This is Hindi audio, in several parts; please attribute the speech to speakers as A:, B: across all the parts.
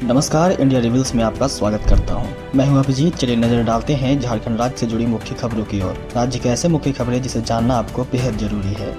A: नमस्कार, इंडिया रिव्यूज में आपका स्वागत करता हूं। मैं हूं अभिजीत। चलिए नजर डालते हैं झारखंड राज्य से जुड़ी मुख्य खबरों की ओर। राज्य की ऐसे मुख्य खबरें जिसे जानना आपको बेहद जरूरी है।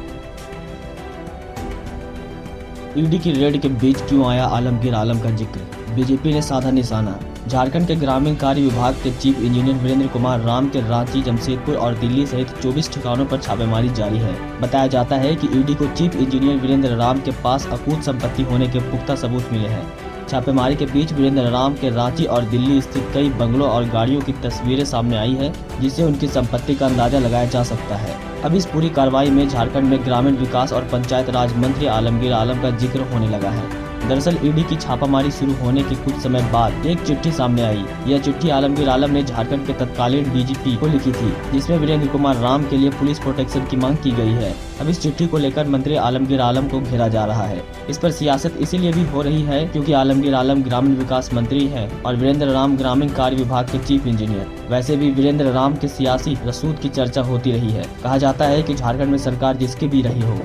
A: ईडी की रेड के बीच क्यों आया आलमगीर आलम का जिक्र, बीजेपी ने साधा निशाना। झारखंड के ग्रामीण कार्य विभाग के चीफ इंजीनियर वीरेंद्र कुमार राम के रांची, जमशेदपुर और दिल्ली सहित 24 ठिकानों पर छापेमारी जारी है। बताया जाता है कि ईडी को चीफ इंजीनियर वीरेंद्र राम के पास अकूत संपत्ति होने के पुख्ता सबूत मिले हैं। छापेमारी के बीच वीरेंद्र राम के रांची और दिल्ली स्थित कई बंगलों और गाड़ियों की तस्वीरें सामने आई है, जिससे उनकी संपत्ति का अंदाजा लगाया जा सकता है। अब इस पूरी कार्रवाई में झारखंड में ग्रामीण विकास और पंचायत राज मंत्री आलमगीर आलम का जिक्र होने लगा है। दरअसल ईडी की छापामारी शुरू होने के कुछ समय बाद एक चिट्ठी सामने आई। यह चिट्ठी आलमगीर आलम ने झारखंड के तत्कालीन डीजीपी को लिखी थी, जिसमें वीरेंद्र कुमार राम के लिए पुलिस प्रोटेक्शन की मांग की गई है। अब इस चिट्ठी को लेकर मंत्री आलमगीर आलम को घेरा जा रहा है। इस पर सियासत इसीलिए भी हो रही है क्योंकि आलमगीर आलम ग्रामीण विकास मंत्री है और वीरेंद्र राम ग्रामीण कार्य विभाग के चीफ इंजीनियर। वैसे भी वीरेंद्र राम के सियासी रसूख की चर्चा होती रही है। कहा जाता है कि झारखंड में सरकार जिसकी भी रही हो,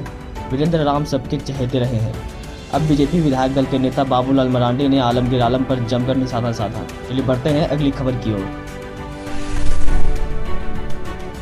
A: वीरेंद्र राम सबके चहेते रहे हैं। अब बीजेपी विधायक दल के नेता बाबूलाल मरांडी ने आलमगीर आलम पर जमकर निशाना साधा। चलिए बढ़ते हैं अगली खबर की ओर।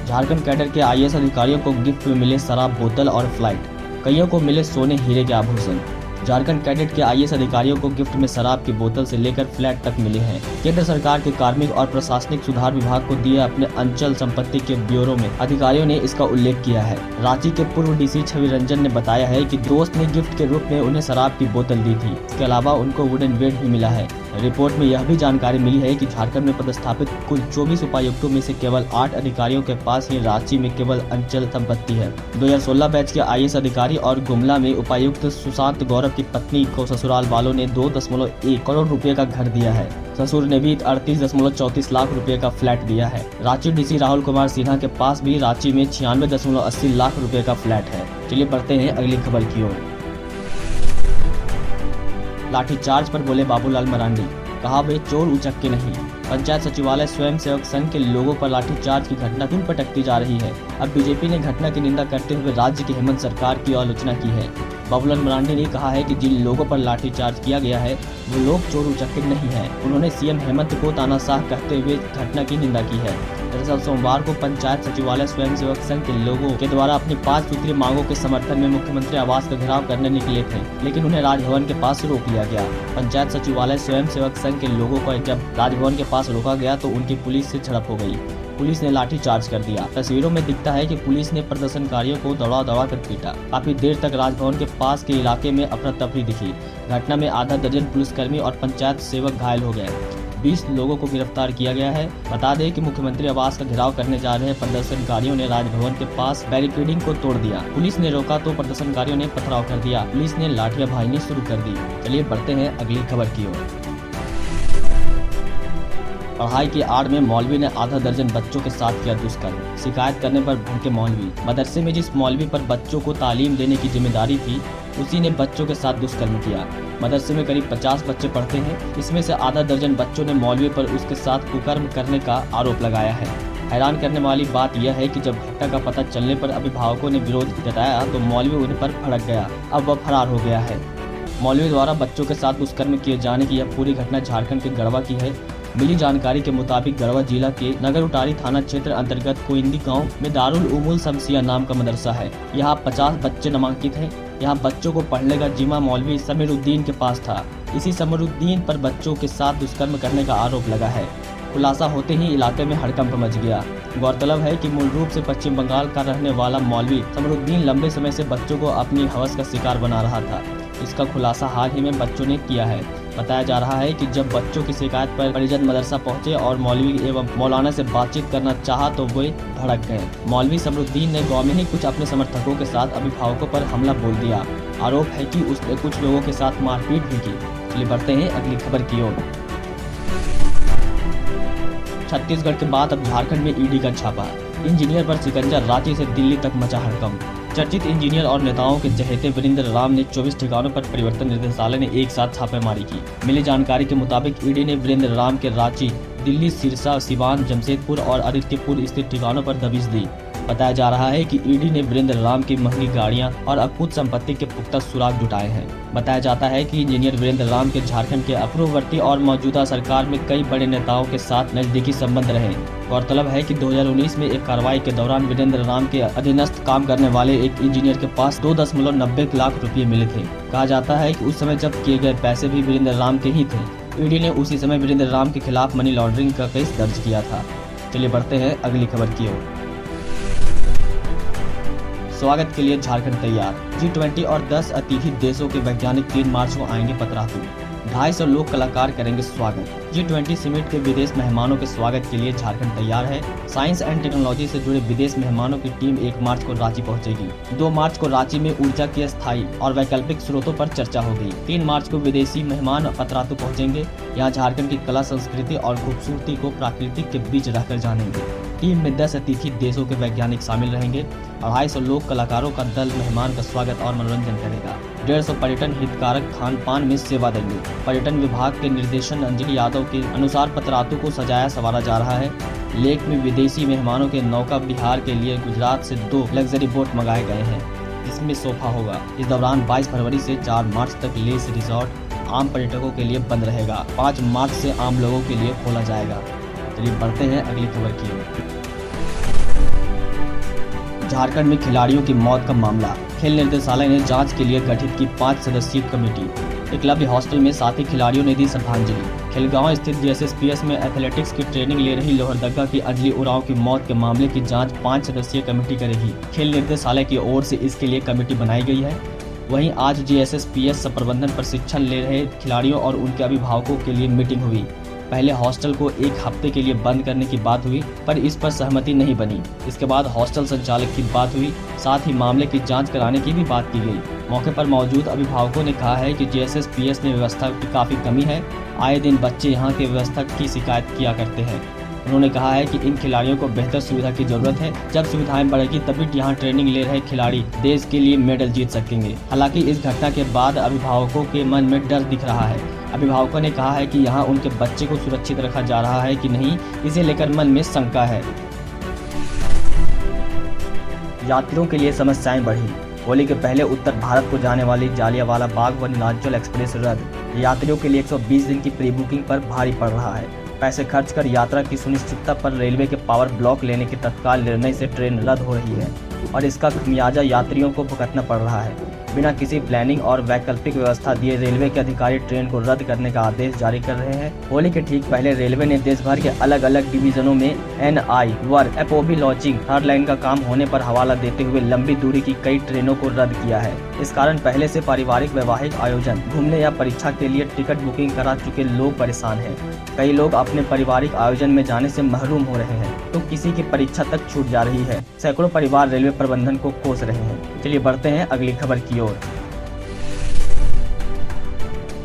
A: झारखंड कैडर के आईएएस अधिकारियों को गिफ्ट में मिले शराब बोतल और फ्लाइट, कईयों को मिले सोने हीरे के आभूषण। झारखंड कैडेट के आईएएस अधिकारियों को गिफ्ट में शराब की बोतल से लेकर फ्लैट तक मिले हैं। केंद्र सरकार के कार्मिक और प्रशासनिक सुधार विभाग को दिए अपने अंचल संपत्ति के ब्यूरो में अधिकारियों ने इसका उल्लेख किया है। रांची के पूर्व डीसी छवि रंजन ने बताया है कि दोस्त ने गिफ्ट के रूप में उन्हें शराब की बोतल दी थी। इसके अलावा उनको वुडन बेड भी मिला है। रिपोर्ट में यह भी जानकारी मिली है कि झारखंड में पदस्थापित कुल 24 उपायुक्तों में से केवल 8 अधिकारियों के पास ही रांची में केवल अंचल संपत्ति है। 2016 बैच के आईएएस अधिकारी और गुमला में उपायुक्त सुशांत गौरव की पत्नी को ससुराल वालों ने 2.1 करोड़ रुपए का घर दिया है। ससुर ने भी 38.34 लाख रुपए का फ्लैट दिया है। रांची डीसी राहुल कुमार सिन्हा के पास भी रांची में 96.80 लाख रुपए का फ्लैट है। चलिए बढ़ते हैं अगली खबर की ओर। लाठीचार्ज पर बोले बाबूलाल मरांडी, कहा वे चोर उचक्के नहीं। पंचायत सचिवालय स्वयं सेवक संघ के लोगों पर लाठीचार्ज की घटना क्यों पटकती जा रही है। अब बीजेपी ने घटना की निंदा करते हुए राज्य की हेमंत सरकार की आलोचना की है। बाबूलाल मरांडी ने कहा है कि जिन लोगों पर लाठीचार्ज किया गया है वो लोग चोर उचक्के नहीं हैं। उन्होंने सीएम हेमंत को तानाशाह कहते हुए घटना की निंदा की है। दरअसल सोमवार को पंचायत सचिवालय स्वयं सेवक संघ के लोगों के द्वारा अपनी 5 सूत्रीय मांगों के समर्थन में मुख्यमंत्री आवास का घेराव करने निकले थे, लेकिन उन्हें राजभवन के पास रोक लिया गया। पंचायत सचिवालय स्वयं सेवक संघ के लोगों को जब राजभवन के पास रोका गया तो उनकी पुलिस से झड़प हो गई। पुलिस ने लाठी चार्ज कर दिया। तस्वीरों में दिखता है कि पुलिस ने प्रदर्शनकारियों को दौड़ा कर पीटा। काफी देर तक राजभवन के पास के इलाके में अफरा तफरी दिखी। घटना में आधा दर्जन पुलिसकर्मी और पंचायत सेवक घायल हो गए। 20 लोगों को गिरफ्तार किया गया है। बता दें कि मुख्यमंत्री आवास का घेराव करने जा रहे प्रदर्शनकारियों ने राजभवन के पास बैरिकेडिंग को तोड़ दिया। पुलिस ने रोका तो प्रदर्शनकारियों ने पथराव कर दिया। पुलिस ने लाठियां भाईनी शुरू कर दी। चलिए बढ़ते हैं अगली खबर की ओर। पढ़ाई की आड़ में मौलवी ने आधा दर्जन बच्चों के साथ किया दुष्कर्म। शिकायत करने पर भड़के मौलवी। मदरसे में जिस मौलवी पर बच्चों को तालीम देने की जिम्मेदारी थी, उसी ने बच्चों के साथ दुष्कर्म किया। मदरसे में करीब 50 बच्चे पढ़ते हैं। इसमें से आधा दर्जन बच्चों ने मौलवी पर उसके साथ कुकर्म करने का आरोप लगाया है। हैरान करने वाली बात यह है कि जब घटना का पता चलने पर अभिभावकों ने विरोध जताया तो मौलवी उन पर भड़क गया। अब वह फरार हो गया है। मौलवी द्वारा बच्चों के साथ दुष्कर्म किए जाने की यह पूरी घटना झारखंड के गढ़वा की है। मिली जानकारी के मुताबिक गढ़वा जिला के नगर उटारी थाना क्षेत्र अंतर्गत कोइंदी गांव में दारुल उमूल शमसिया नाम का मदरसा है। यहाँ 50 बच्चे नामांकित हैं। यहाँ बच्चों को पढ़ने का जिम्मा मौलवी समीरुद्दीन के पास था। इसी समीरुद्दीन पर बच्चों के साथ दुष्कर्म करने का आरोप लगा है। खुलासा होते ही इलाके में हड़कंप मच गया। गौरतलब है कि मूल रूप से पश्चिम बंगाल का रहने वाला मौलवी समीरुद्दीन लंबे समय से बच्चों को अपनी हवस का शिकार बना रहा था। इसका खुलासा हाल ही में बच्चों ने किया है। बताया जा रहा है कि जब बच्चों की शिकायत पर परिजन मदरसा पहुंचे और मौलवी एवं मौलाना से बातचीत करना चाहा तो वे भड़क गए। मौलवी समीरुद्दीन ने गांव में ही कुछ अपने समर्थकों के साथ अभिभावकों पर हमला बोल दिया। आरोप है कि उसने कुछ लोगों के साथ मारपीट भी की। चलिए बढ़ते हैं अगली खबर की ओर। छत्तीसगढ़ के बाद अब झारखंड में ईडी का छापा। इंजीनियर पर शिकंजा, रांची से दिल्ली तक मचा हड़कंप। चर्चित इंजीनियर और नेताओं के चहेते वीरेंद्र राम ने 24 ठिकानों पर परिवर्तन निदेशालय ने एक साथ छापेमारी की। मिली जानकारी के मुताबिक ईडी ने वीरेंद्र राम के रांची, दिल्ली, सिरसा, सिवान, जमशेदपुर और आदित्यपुर स्थित ठिकानों पर दबिश दी। बताया जा रहा है कि ईडी ने वीरेंद्र राम की महंगी गाड़ियां और अकुत संपत्ति के पुख्ता सुराग जुटाए हैं। बताया जाता है कि इंजीनियर वीरेंद्र राम के झारखंड के पूर्ववर्ती और मौजूदा सरकार में कई बड़े नेताओं के साथ नजदीकी संबंध रहे। गौरतलब है कि 2019 में एक कार्रवाई के दौरान वीरेंद्र राम के अधीनस्थ काम करने वाले एक इंजीनियर के पास 2.90 लाख रुपए मिले थे। कहा जाता है कि उस समय जब्त किए गए पैसे भी वीरेंद्र राम के ही थे। ईडी ने उसी समय वीरेंद्र राम के खिलाफ मनी लॉन्ड्रिंग का केस दर्ज किया था। चलिए बढ़ते हैं अगली खबर की ओर। स्वागत के लिए झारखंड तैयार। G20 और 10 अतिथि देशों के वैज्ञानिक 3 मार्च को आएंगे पतरातू। 250 लोक कलाकार करेंगे स्वागत। G20 समिट के विदेश मेहमानों के स्वागत के लिए झारखंड तैयार है। साइंस एंड टेक्नोलॉजी से जुड़े विदेश मेहमानों की टीम 1 मार्च को रांची पहुंचेगी। 2 मार्च को रांची में ऊर्जा के स्थायी और वैकल्पिक स्रोतों पर चर्चा होगी। 3 मार्च को विदेशी मेहमान पतरातू पहुंचेंगे। यहाँ झारखंड की कला, संस्कृति और खूबसूरती को प्राकृतिक के बीच रहकर जानेंगे। टीम में 10 अतिथि देशों के वैज्ञानिक शामिल रहेंगे। 250 लोक कलाकारों का दल मेहमान का स्वागत और मनोरंजन करेगा। 150 पर्यटन हितकारक खान पान में सेवा देंगे। पर्यटन विभाग के निर्देशन अंजलि यादव के अनुसार पतरातू को सजाया संवारा जा रहा है। लेक में विदेशी मेहमानों के नौका विहार के लिए गुजरात से 2 लग्जरी बोट मंगाए गए हैं। इसमें सोफा होगा। इस दौरान 22 फरवरी से 4 मार्च तक लेस रिजॉर्ट आम पर्यटकों के लिए बंद रहेगा। 5 मार्च से आम लोगों के लिए खोला जाएगा। चलिए बढ़ते हैं अगली खबर की ओर। झारखंड में खिलाड़ियों की मौत का मामला। खेल निर्देशालय ने जांच के लिए गठित की 5 सदस्यीय कमेटी। एकलव्य हॉस्टल में साथी खिलाड़ियों ने दी श्रद्धांजलि। खिलगांव स्थित JSSPS में एथलेटिक्स की ट्रेनिंग ले रही लोहरदगा की अंजलि उरांव की मौत के मामले की जांच 5 सदस्यीय कमेटी करेगी। खेल निर्देशालय की ओर से इसके लिए कमेटी बनाई गई है। वहीं आज JSSPS प्रबंधन प्रशिक्षण ले रहे खिलाड़ियों और उनके अभिभावकों के लिए मीटिंग हुई। पहले हॉस्टल को 1 हफ्ते के लिए बंद करने की बात हुई, पर इस पर सहमति नहीं बनी। इसके बाद हॉस्टल संचालक की बात हुई, साथ ही मामले की जांच कराने की भी बात की गई। मौके पर मौजूद अभिभावकों ने कहा है कि JSSPS में व्यवस्था की काफ़ी कमी है। आए दिन बच्चे यहाँ के व्यवस्था की शिकायत किया करते हैं। उन्होंने कहा है कि इन खिलाड़ियों को बेहतर सुविधा की जरूरत है। जब सुविधाएं बढ़ेगी तभी यहाँ ट्रेनिंग ले रहे खिलाड़ी देश के लिए मेडल जीत सकेंगे। हालांकि इस घटना के बाद अभिभावकों के मन में डर दिख रहा है। अभिभावकों ने कहा है कि यहाँ उनके बच्चे को सुरक्षित रखा जा रहा है कि नहीं, इसे लेकर मन में शंका है। यात्रियों के लिए समस्याएं बढ़ी। होली के पहले उत्तर भारत को जाने वाली जालियांवाला बाग व नीलांचल एक्सप्रेस रद्द। यात्रियों के लिए 120 दिन की प्री बुकिंग पर भारी पड़ रहा है। पैसे खर्च कर यात्रा की सुनिश्चितता पर रेलवे के पावर ब्लॉक लेने के तत्काल निर्णय से ट्रेन रद्द हो रही है और इसका खमियाजा यात्रियों को भुगतना पड़ रहा है। बिना किसी प्लानिंग और वैकल्पिक व्यवस्था दिए रेलवे के अधिकारी ट्रेन को रद्द करने का आदेश जारी कर रहे हैं। होली के ठीक पहले रेलवे ने देश भर के अलग अलग डिवीजनों में NI, work, FOB, lodging, third line का काम होने पर हवाला देते हुए लंबी दूरी की कई ट्रेनों को रद्द किया है। इस कारण पहले से पारिवारिक, वैवाहिक आयोजन, घूमने या परीक्षा के लिए टिकट बुकिंग करा चुके लोग परेशान हैं। कई लोग अपने पारिवारिक आयोजन में जाने से महरूम हो रहे हैं तो किसी की परीक्षा तक छूट जा रही है। सैकड़ों परिवार रेलवे प्रबंधन को कोस रहे हैं। चलिए बढ़ते हैं अगली खबर की ओर।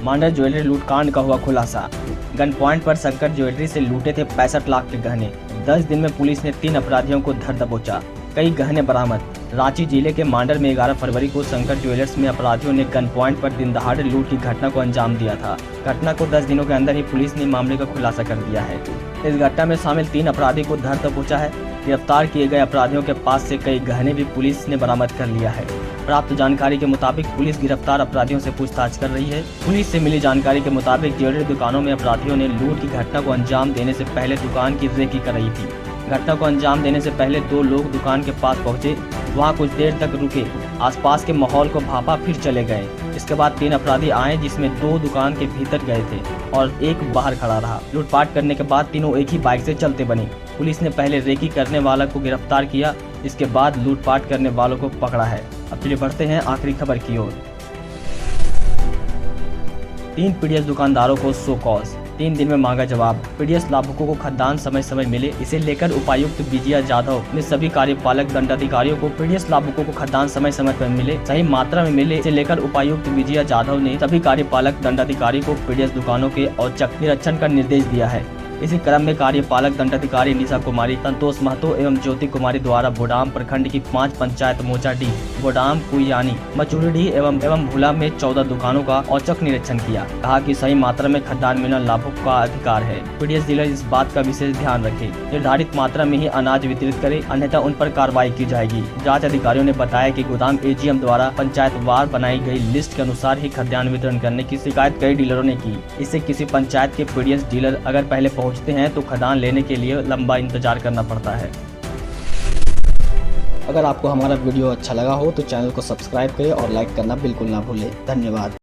A: मांडर ज्वेलरी लूटकांड का हुआ खुलासा। गन पॉइंट पर शंकर ज्वेलरी से लूटे थे 65 लाख के गहने। 10 दिन में पुलिस ने 3 अपराधियों को धर दबोचा। कई गहने बरामद। रांची जिले के मांडर में 11 फरवरी को शंकर ज्वेलर्स में अपराधियों ने गन पॉइंट पर दिन दहाड़े लूट की घटना को अंजाम दिया था। घटना को 10 दिनों के अंदर ही पुलिस ने मामले का खुलासा कर दिया है। इस घटना में शामिल 3 अपराधी को धर दबोचा है। गिरफ्तार किए गए अपराधियों के पास से कई गहने भी पुलिस ने बरामद कर लिया है। प्राप्त जानकारी के मुताबिक पुलिस गिरफ्तार अपराधियों से पूछताछ कर रही है। पुलिस से मिली जानकारी के मुताबिक ज्वेलरी दुकानों में अपराधियों ने लूट की घटना को अंजाम देने से पहले दुकान की रेकी कर रही थी। घटना को अंजाम देने से पहले 2 लोग दुकान के पास पहुंचे, वहां कुछ देर तक रुके, आसपास के माहौल को भापा, फिर चले गए। इसके बाद 3 अपराधी आए जिसमें 2 दुकान के भीतर गए थे और 1 बाहर खड़ा रहा। लूटपाट करने के बाद तीनों एक ही बाइक से चलते बने। पुलिस ने पहले रेकी करने वाला को गिरफ्तार किया, इसके बाद लूटपाट करने वालों को पकड़ा है। अब चलिए बढ़ते हैं आखिरी खबर की ओर। 3 PDS दुकानदारों को शो कॉज। 3 दिन में मांगा जवाब। PDS लाभुकों को खाद्यान्न समय समय मिले, इसे लेकर उपायुक्त विजया यादव ने सभी कार्यपालक दंडाधिकारियों को PDS लाभुकों को खाद्यान्न समय समय पर मिले, सही मात्रा में मिले, इसे लेकर उपायुक्त विजया यादव ने सभी कार्यपालक दंडाधिकारी को PDS दुकानों के औचक निरीक्षण का निर्देश दिया है। इसी क्रम में कार्यपालक दंडाधिकारी निशा कुमारी, संतोष महतो एवं ज्योति कुमारी द्वारा बोडाम प्रखंड की 5 पंचायत मोचाडी, बोडाम, कुयानी, मचुरडी एवं भूला में 14 दुकानों का औचक निरीक्षण किया। कहा कि सही मात्रा में खाद्यान्न मिलना लाभुक का अधिकार है। पीडीएस डीलर इस बात का विशेष ध्यान रखें, निर्धारित मात्रा में ही अनाज वितरित करें, अन्यथा उन पर कार्रवाई की जाएगी। जांच अधिकारियों ने बताया कि गोदाम एजीएम द्वारा पंचायतवार बनाई गई लिस्ट के अनुसार ही खाद्यान्न वितरण करने की शिकायत कई डीलरों ने की। इससे किसी पंचायत के पीडीएस डीलर अगर पहले पहुंचते हैं तो खाद्यान्न लेने के लिए लंबा इंतजार करना पड़ता है। अगर आपको हमारा वीडियो अच्छा लगा हो तो चैनल को सब्सक्राइब करें और लाइक करना बिल्कुल ना भूलें। धन्यवाद।